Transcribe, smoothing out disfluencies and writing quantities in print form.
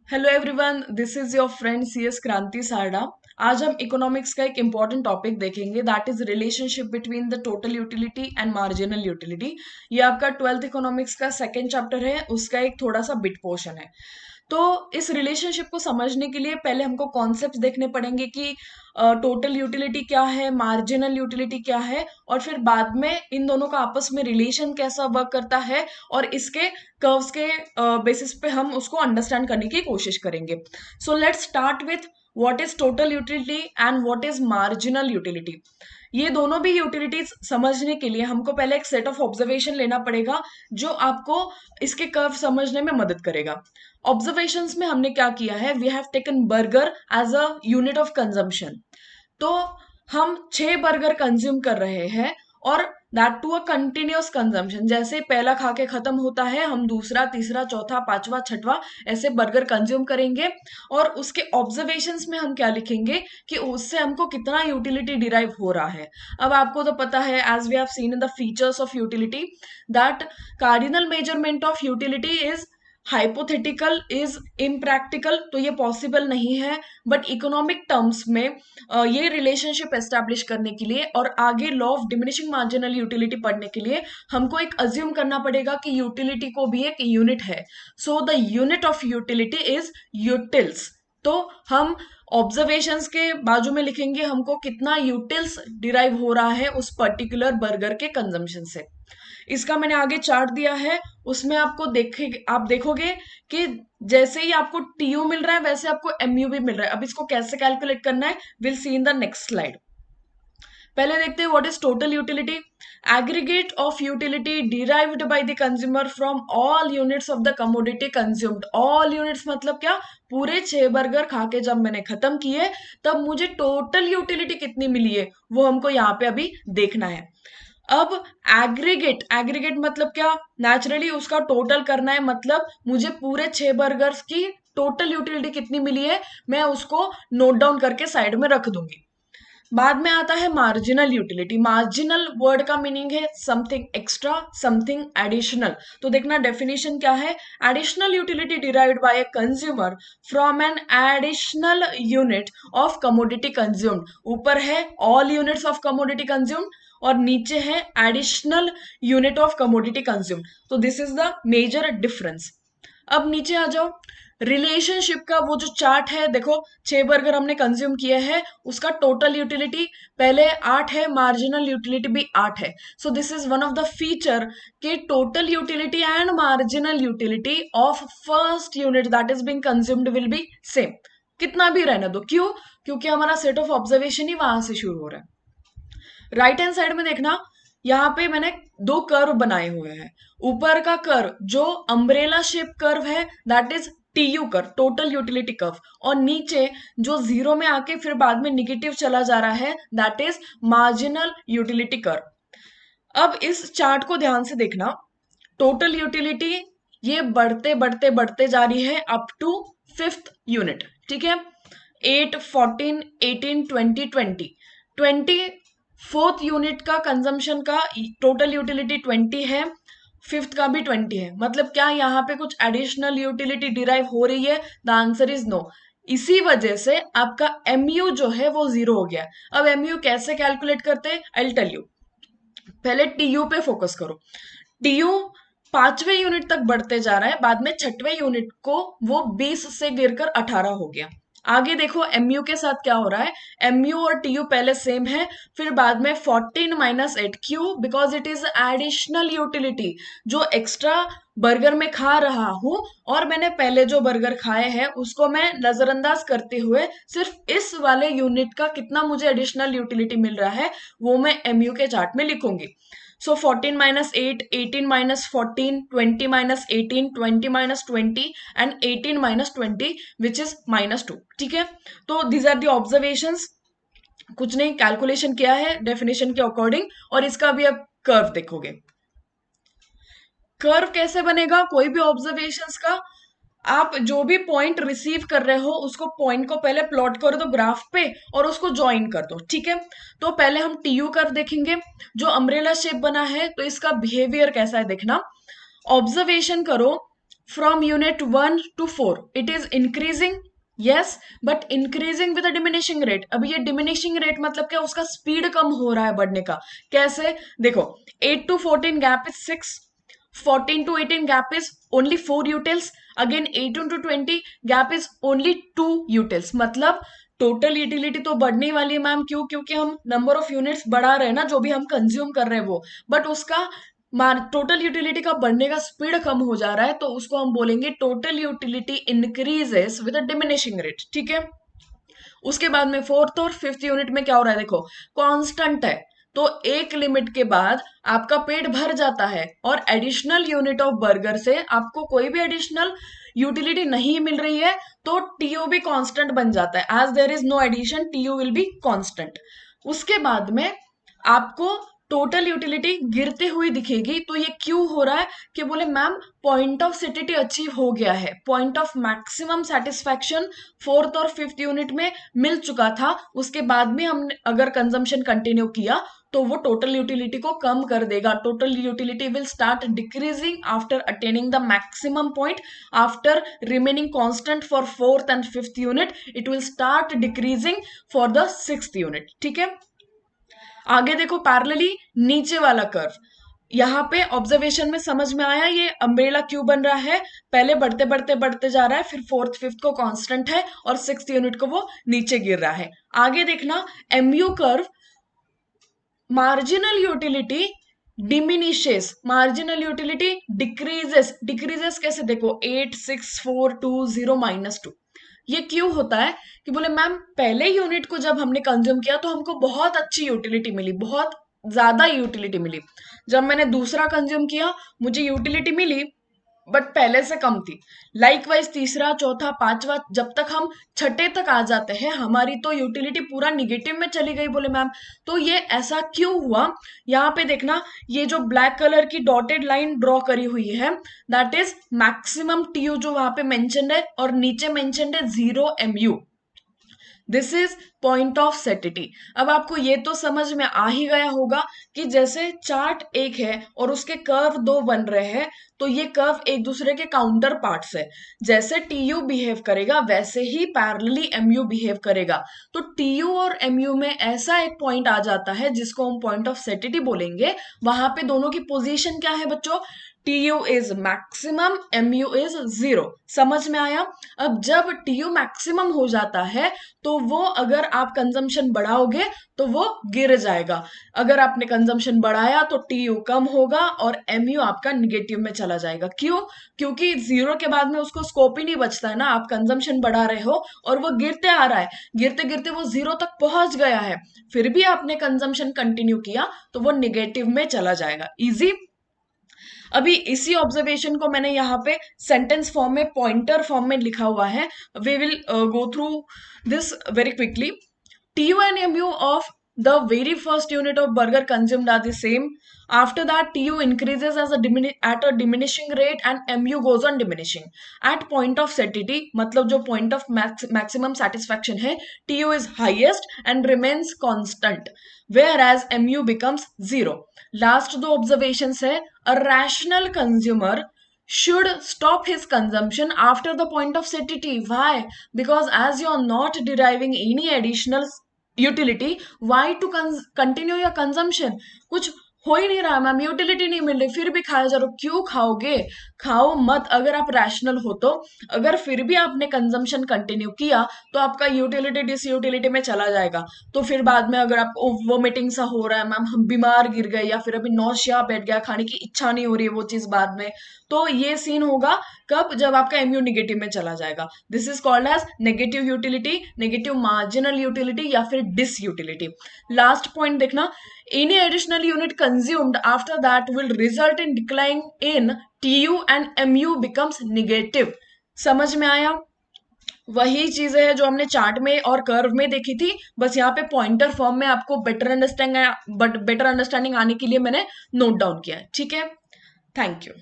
Hello everyone, this is your friend C S Kranti Sarda. आज हम economics का एक इम्पॉर्टेंट टॉपिक देखेंगे, that is relationship between the total utility and marginal utility. ये आपका 12th इकोनॉमिक्स का सेकेंड चैप्टर है, उसका एक थोड़ा सा बिट पोर्शन है। तो इस रिलेशनशिप को समझने के लिए पहले हमको कॉन्सेप्ट देखने पड़ेंगे कि टोटल यूटिलिटी क्या है, मार्जिनल यूटिलिटी क्या है, और फिर बाद में इन दोनों का आपस में रिलेशन कैसा वर्क करता है, और इसके कर्व्स के बेसिस पे हम उसको अंडरस्टैंड करने की कोशिश करेंगे। So let's start with what is total utility and what is marginal utility. ये दोनों भी यूटिलिटीज समझने के लिए हमको पहले एक सेट ऑफ ऑब्जर्वेशन लेना पड़ेगा जो आपको इसके कर्व समझने में मदद करेगा। ऑब्जर्वेशंस में हमने क्या किया है, we have taken burger as a unit of consumption. तो हम 6 बर्गर कंज्यूम कर रहे हैं, और that too a continuous consumption. जैसे पहला खा के खत्म होता है, हम दूसरा, तीसरा, चौथा, पांचवा, छठवा ऐसे बर्गर कंज्यूम करेंगे। और उसके ऑब्जर्वेशंस में हम क्या लिखेंगे कि उससे हमको कितना यूटिलिटी डिराइव हो रहा है। अब आपको तो पता है, as we have seen in the features of utility, that cardinal measurement of utility is hypothetical, is impractical, तो ये पॉसिबल नहीं है। बट इकोनॉमिक टर्म्स में ये रिलेशनशिप एस्टैब्लिश करने के लिए और आगे law of diminishing marginal utility पढ़ने के लिए हमको एक अज्यूम करना पड़ेगा कि यूटिलिटी को भी एक यूनिट है। So the unit of utility is utils. तो हम ऑब्जर्वेशंस के बाजू में लिखेंगे हमको कितना यूटिल्स डिराइव हो रहा है उस पर्टिकुलर बर्गर के कंजम्पशन से। इसका मैंने आगे चार्ट दिया है, उसमें आप देखोगे कि जैसे ही आपको टीयू मिल रहा है वैसे आपको एमयू भी मिल रहा है। अब इसको कैसे कैलकुलेट करना है, will see in the next slide. पहले देखते हैं what is total utility. Aggregate of utility derived by the consumer from all units of the commodity consumed. All units मतलब क्या, पूरे 6 बर्गर खा के जब मैंने खत्म किए तब मुझे टोटल यूटिलिटी कितनी मिली है वो हमको यहाँ पे अभी देखना है। अब एग्रीगेट, एग्रीगेट मतलब क्या, नेचुरली उसका टोटल करना है, मतलब मुझे पूरे 6 बर्गर्स की टोटल यूटिलिटी कितनी मिली है मैं उसको नोट डाउन करके साइड में रख दूंगी। बाद में आता है मार्जिनल यूटिलिटी। मार्जिनल वर्ड का मीनिंग है समथिंग एक्स्ट्रा, समथिंग एडिशनल। तो देखना डेफिनेशन क्या है, additional utility derived by a consumer from an additional unit of commodity consumed. ऊपर है all units of commodity consumed और नीचे है additional unit of commodity consumed. तो this is the major difference. अब नीचे आ जाओ, रिलेशनशिप का वो जो चार्ट है, देखो 6 बर्गर हमने कंज्यूम किए हैं, उसका टोटल यूटिलिटी पहले 8 है, मार्जिनल यूटिलिटी भी 8 है। So this is one of the feature कि total utility and marginal utility of first unit that is being consumed will be same. कितना भी रहने दो, क्यों, क्योंकि हमारा सेट ऑफ ऑब्जर्वेशन ही वहां से शुरू हो रहा है। राइट हैंड साइड में देखना, यहाँ पे मैंने 2 कर्व बनाए हुए हैं। ऊपर का कर्व जो अम्ब्रेला शेप कर्व है that is TU curve, total utility curve, और नीचे जो जीरो में आके फिर बाद में निगेटिव चला जा रहा है that is marginal utility curve. अब इस चार्ट को ध्यान से देखना, टोटल यूटिलिटी ये बढ़ते बढ़ते बढ़ते जा रही है अप टू 5th यूनिट, ठीक है। 8, 14, 18, 20, 20, 24th यूनिट का कंजम्पशन का टोटल यूटिलिटी 20 है, 5th का भी 20 है। मतलब क्या यहाँ पे कुछ एडिशनल यूटिलिटी डिराइव हो रही है? The answer is no. इसी वजह से आपका एमयू जो है वो 0 हो गया। अब एमयू कैसे कैलकुलेट करते हैं, आई टेल यू। पहले टीयू पे फोकस करो। टीयू 5वें यूनिट तक बढ़ते जा रहा है, बाद में 6वें यूनिट को वो 20 से गिरकर 18 हो गया। आगे देखो एमयू के साथ क्या हो रहा है, एमयू और टीयू पहले सेम है, फिर बाद में 14 माइनस 8, क्यों, because it is additional utility, जो एक्स्ट्रा बर्गर में खा रहा हूं और मैंने पहले जो बर्गर खाए हैं उसको मैं नजरअंदाज करते हुए सिर्फ इस वाले यूनिट का कितना मुझे एडिशनल यूटिलिटी मिल रहा है वो मैं एमयू के चार्ट में लिखूंगी। सो 14 minus 8, 18 minus 14, 20 minus 18, 20 minus 20 and 18 minus 20 which is -2, ठीक है। तो these are the observations, कुछ नहीं, कैलकुलेशन किया है डेफिनेशन के अकॉर्डिंग। और इसका भी अब कर्व देखोगे। कर्व कैसे बनेगा, कोई भी ऑब्जर्वेशंस का आप जो भी पॉइंट रिसीव कर रहे हो उसको पॉइंट को पहले प्लॉट कर दो ग्राफ पे और उसको ज्वाइन कर दो, ठीक है। तो पहले हम टीयू कर्व देखेंगे, जो अम्ब्रेला शेप बना है, तो इसका बिहेवियर कैसा है देखना। ऑब्जर्वेशन करो, from unit 1 to 4 it is increasing, yes, but increasing with a diminishing rate. अभी ये diminishing rate मतलब क्या, उसका स्पीड कम हो रहा है बढ़ने का. कैसे देखो, 8 to 14 gap is 6, 14 to 18 gap is only 4 utils, again 18 to 20 gap is only 2 utils. मतलब टोटल यूटिलिटी तो बढ़ने वाली है मैम, क्यों? क्योंकि हम नंबर ऑफ यूनिट्स बढ़ा रहे हैं ना, जो भी हम कंज्यूम कर रहे हैं वो, बट उसका टोटल यूटिलिटी का बढ़ने का स्पीड कम हो जा रहा है, तो उसको हम बोलेंगे total utility increases with a diminishing rate. ठीक है. उसके बाद में फोर्थ और फिफ्थ यूनिट में क्या हो रहा है, देखो कांस्टेंट है, तो एक लिमिट के बाद आपका पेट भर जाता है, और एडिशनल यूनिट ऑफ बर्गर से आपको कोई भी एडिशनल यूटिलिटी नहीं मिल रही है, तो टीओ भी कांस्टेंट बन जाता है. As there is no addition, TU will be constant. उसके बाद में आपको टोटल यूटिलिटी गिरते हुई दिखेगी. तो ये क्यों हो रहा है कि बोले मैम पॉइंट ऑफ सेटिटी अचीव हो गया है, point of maximum satisfaction fourth और फिफ्थ यूनिट में मिल चुका था. उसके बाद में हमने अगर कंजम्पशन कंटिन्यू किया तो वो टोटल यूटिलिटी को कम कर देगा. Total utility will start decreasing after attaining the maximum point. After remaining constant for fourth and fifth unit, it will start decreasing for the sixth unit. ठीक है. आगे देखो पैरेलली नीचे वाला कर्व, यहाँ पे ऑब्जर्वेशन में समझ में आया ये अम्ब्रेला क्यों बन रहा है. पहले बढ़ते बढ़ते बढ़ते जा रहा है, फिर फोर्थ फिफ्थ को कांस्टेंट है और सिक्स्थ यूनिट को वो नीचे गिर रहा है. आगे देखना MU curve, marginal utility diminishes, marginal utility decreases. Decreases कैसे, देखो 8 6 4 2 0 -2. ये क्यों होता है कि बोले मैम पहले यूनिट को जब हमने कंज्यूम किया तो हमको बहुत अच्छी यूटिलिटी मिली, बहुत ज्यादा यूटिलिटी मिली. जब मैंने दूसरा कंज्यूम किया मुझे यूटिलिटी मिली बट पहले से कम थी. लाइकवाइज तीसरा चौथा पांचवा, जब तक हम छठे तक आ जाते हैं हमारी तो यूटिलिटी पूरा निगेटिव में चली गई. बोले मैम तो ये ऐसा क्यों हुआ. यहाँ पे देखना, ये जो ब्लैक कलर की डॉटेड लाइन ड्रॉ करी हुई है दैट इज मैक्सिमम टीयू जो वहां पे मेंशन्ड है, और नीचे मेंशन्ड है 0 MU. This is point of satiety. अब आपको ये तो समझ में आ ही गया होगा कि जैसे चार्ट एक है और उसके कर्व दो बन रहे हैं, तो ये कर्व एक दूसरे के काउंटर पार्ट्स है. जैसे टीयू बिहेव करेगा वैसे ही पैरेलली एमयू बिहेव करेगा. तो टीयू और एमयू में ऐसा एक पॉइंट आ जाता है जिसको हम पॉइंट ऑफ सेटिटी बोलेंगे. वहां पे दोनों की पोजीशन क्या है बच्चों, TU is maximum, MU is 0. समझ में आया. अब जब टीयू मैक्सिमम हो जाता है तो वो अगर आप कंजम्पशन बढ़ाओगे तो वो गिर जाएगा. अगर आपने कंजम्पशन बढ़ाया तो टीयू कम होगा और एमयू आपका निगेटिव में चला जाएगा. क्यों? क्योंकि 0 के बाद में उसको स्कोप ही नहीं बचता है ना. आप कंजम्पशन बढ़ा रहे हो और वो गिरते आ रहा है, गिरते गिरते वो 0 तक पहुंच गया है, फिर भी आपने कंजम्पशन कंटिन्यू किया तो वो निगेटिव में चला जाएगा. इजी. अभी इसी ऑब्जर्वेशन को मैंने यहाँ पे सेंटेंस फॉर्म में, पॉइंटर फॉर्म में लिखा हुआ है. We will go through this very quickly. TU and MU of the very first unit of burger consumed are the same. After that, TU increases at a diminishing rate and MU goes on diminishing. At point of satiety, मतलब जो point of maximum satisfaction है, TU is highest and remains constant, whereas MU becomes 0. Last दो observations है, a rational consumer should stop his consumption after the point of satiety. Why? Because as you are not deriving any additional utility, why to continue your consumption. कुछ हो ही नहीं रहा ma'am, utility नहीं मिल रही, फिर भी खाया जा रहा. क्यों खाओगे, खाओ मत अगर आप रैशनल हो तो. अगर फिर भी आपने कंजम्पशन कंटिन्यू किया तो आपका यूटिलिटी डिस यूटिलिटी में चला जाएगा. तो फिर बाद में अगर आपको वोमिटिंग सा हो रहा है मैम, हम बीमार गिर गए, या फिर अभी नौशिया बैठ गया, खाने की इच्छा नहीं हो रही है वो चीज बाद में, तो ये सीन होगा कब, जब आपका एमयू निगेटिव में चला जाएगा. This is called as negative utility, negative marginal utility या फिर डिस यूटिलिटी. लास्ट पॉइंट देखना, any additional unit consumed after that will result in decline in TU and MU becomes negative. समझ में आया. वही चीजें है जो हमने चार्ट में और कर्व में देखी थी, बस यहाँ पे पॉइंटर फॉर्म में आपको बेटर अंडरस्टैंडिंग आने के लिए मैंने नोट डाउन किया है. ठीक है. Thank you.